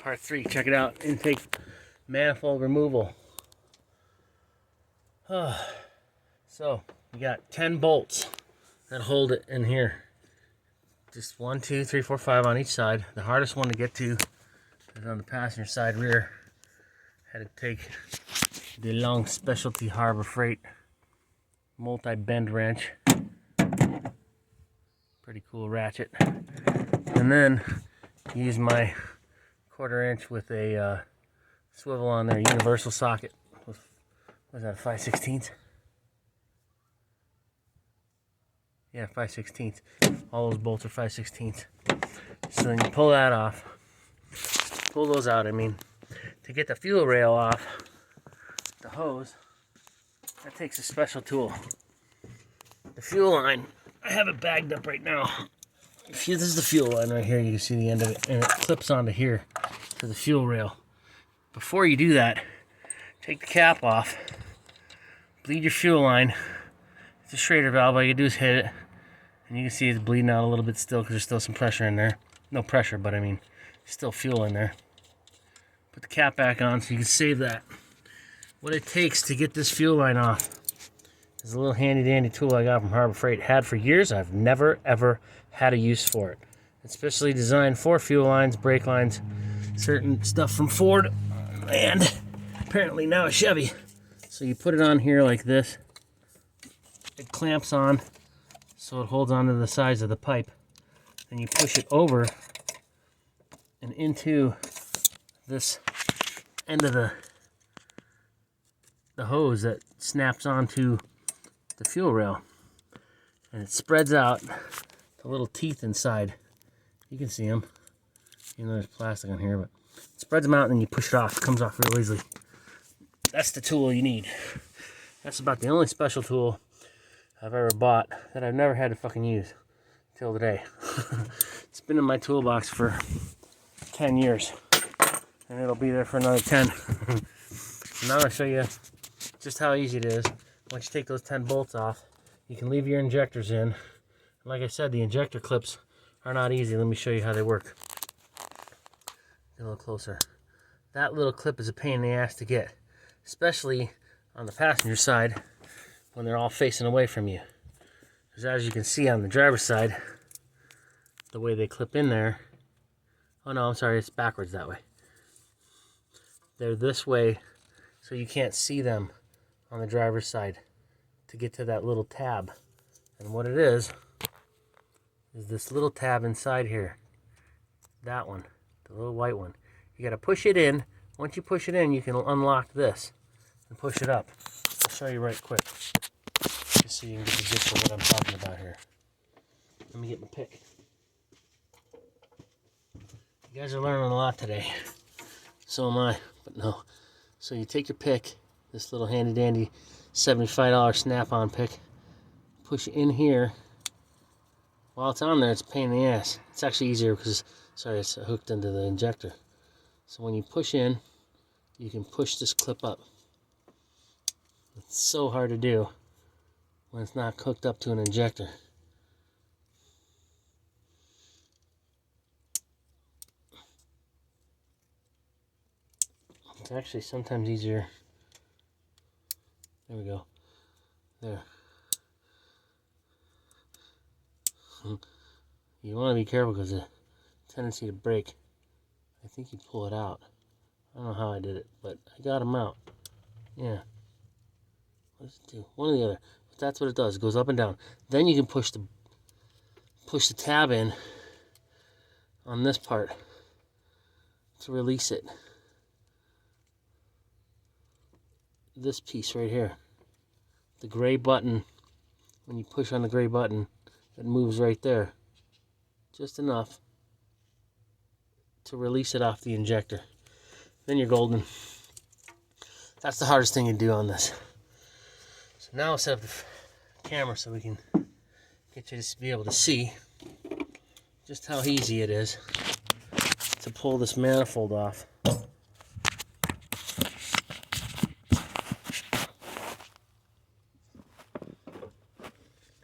Part 3. Check it out. Intake manifold removal. So you got 10 bolts that hold it in here. Just 1, 2, 3, 4, 5 on each side. The hardest one to get to is on the passenger side rear. Had to take the long specialty Harbor Freight multi-bend wrench. Pretty cool ratchet. And then use my 1/4 inch with a swivel on there, universal socket. Was that a 5/16? Yeah, 5/16. All those bolts are 5/16. So then you pull that off. Pull those out, I mean. To get the fuel rail off, the hose, that takes a special tool. The fuel line, I have it bagged up right now. This is the fuel line right here. You can see the end of it, and it clips onto here to the fuel rail. Before you do that, take the cap off, bleed your fuel line. It's a Schrader valve. All you do is hit it, and you can see it's bleeding out a little bit still because there's still some pressure in there. No pressure, but I mean, still fuel in there. Put the cap back on so you can save that. What it takes to get this fuel line off is a little handy dandy tool I got from Harbor Freight. Had for years. I've never ever had a use for it. It's specially designed for fuel lines, brake lines, certain stuff from Ford, and apparently now a Chevy. So you put it on here like this. It clamps on so it holds onto the sides of the pipe. Then you push it over and into this end of the hose that snaps onto the fuel rail, and it spreads out the little teeth inside. You can see them, even though there's plastic on here, but it spreads them out and then you push it off. It comes off real easily. That's the tool you need. That's about the only special tool I've ever bought that I've never had to fucking use till today. It's been in my toolbox for 10 years. And it'll be there for another 10. So now I'll show you just how easy it is. Once you take those 10 bolts off, you can leave your injectors in. And like I said, the injector clips are not easy. Let me show you how they work. Get a little closer. That little clip is a pain in the ass to get, especially on the passenger side when they're all facing away from you. Because as you can see on the driver's side, the way they clip in there, oh no, I'm sorry, it's backwards that way. They're this way, so you can't see them on the driver's side to get to that little tab. And what it is this little tab inside here. That one, the little white one. You got to push it in. Once you push it in, you can unlock this and push it up. I'll show you right quick, just so you can get the gist of what I'm talking about here. Let me get my pick. You guys are learning a lot today. So am I, but no. So you take your pick, this little handy dandy $75 snap-on pick, push it in here. While it's on there, it's a pain in the ass. It's actually easier because, sorry, it's hooked into the injector. So when you push in, you can push this clip up. It's so hard to do when it's not hooked up to an injector. It's actually sometimes easier. There we go. There. You want to be careful because the tendency to break. I think you pull it out. I don't know how I did it, but I got them out. Yeah. What does it do? One or the other. But that's what it does. It goes up and down. Then you can push the tab in on this part to release it. This piece right here, the gray button, when you push on the gray button, it moves right there, just enough to release it off the injector. Then you're golden. That's the hardest thing to do on this. So now I'll set up the camera so we can get you to be able to see just how easy it is to pull this manifold off.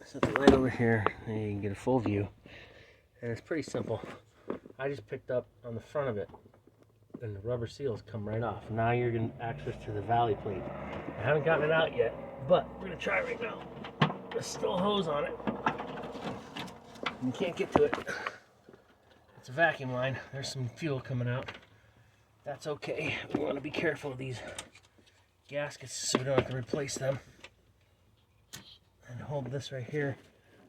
Set the light over here and you can get a full view. And it's pretty simple. I just picked up on the front of it and the rubber seals come right off. Now you're getting access to the valley plate. I haven't gotten it out yet, but we're gonna try right now. There's still a hose on it. You can't get to it. It's a vacuum line. There's some fuel coming out. That's okay. We want to be careful of these gaskets so we don't have to replace them. And hold this right here.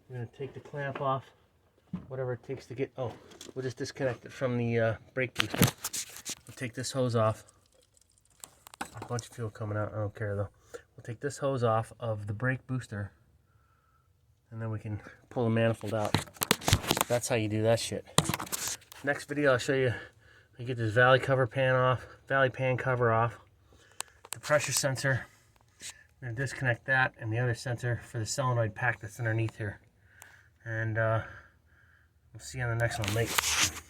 We're going to take the clamp off, whatever it takes to get, oh, we'll just disconnect it from the brake booster. We'll take this hose off. A bunch of fuel coming out, I don't care though. We'll take this hose off of the brake booster, and then we can pull the manifold out. That's how you do that shit. Next video I'll show you how you get this valley pan cover off. The pressure sensor, I'm going to disconnect that, and the other sensor for the solenoid pack that's underneath here. And we'll see you on the next one. Mate.